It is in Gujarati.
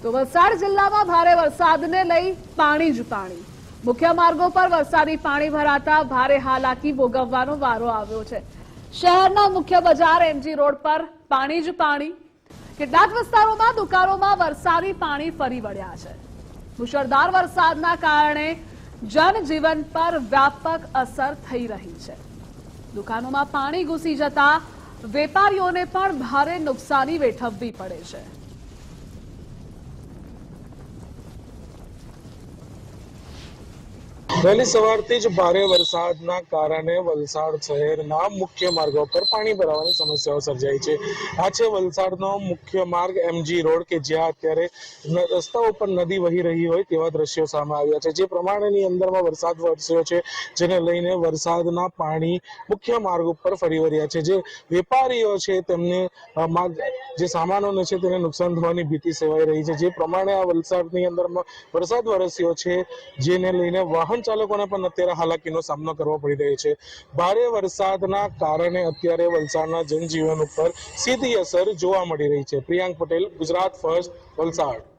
તો વલસાડ જિલ્લામાં ભારે વરસાદને લઈ પાણી જ પાણી। મુખ્ય માર્ગો પર વરસાદી પાણી ભરાતા ભારે હાલાકી ભોગવવાનો વારો આવ્યો છે। શહેરના મુખ્ય બજાર એમજી રોડ પર પાણી જ પાણી। કેટલાક વિસ્તારોમાં દુકાનોમાં વરસાદી પાણી ફરી વળ્યા છે। મુશળધાર વરસાદના કારણે જનજીવન પર વ્યાપક અસર થઈ રહી છે। દુકાનોમાં પાણી ઘૂસી જતા વેપારીઓને પણ ભારે નુકસાની વેઠવવી પડે છે। વહેલી સવારથી જ ભારે વરસાદના કારણે વલસાડ શહેરના મુખ્ય માર્ગો પર પાણી ભરાવાની સમસ્યાઓ સર્જાઈ છે। આ છે વલસાડનો મુખ્ય માર્ગ એમજી રોડ કે જ્યાં અત્યારે રસ્તા ઉપર નદી વહી રહી હોય તેવા દ્રશ્યો સામે આવ્યા છે। જે પ્રમાણેની અંદરમાં વરસાદ વરસ્યો છે જેને લઈને વરસાદના પાણી મુખ્ય માર્ગ ઉપર ફરી વળ્યા છે। જે વેપારીઓ છે તેમને જે સામાનોને છે તેને નુકસાન થવાની ભીતિ સેવાઈ રહી છે। જે પ્રમાણે આ વલસાડની અંદરમાં વરસાદ વરસ્યો છે જેને લઈને વાહન ચાલકોને પણ અત્યારે હાલાકીનો સામનો કરવો પડી રહ્યો છે। ભારે વરસાદના કારણે અત્યારે વલસાડના જનજીવન ઉપર સીધી અસર જોવા મળી રહી છે। પ્રિયાંક પટેલ, ગુજરાત ફર્સ્ટ, વલસાડ।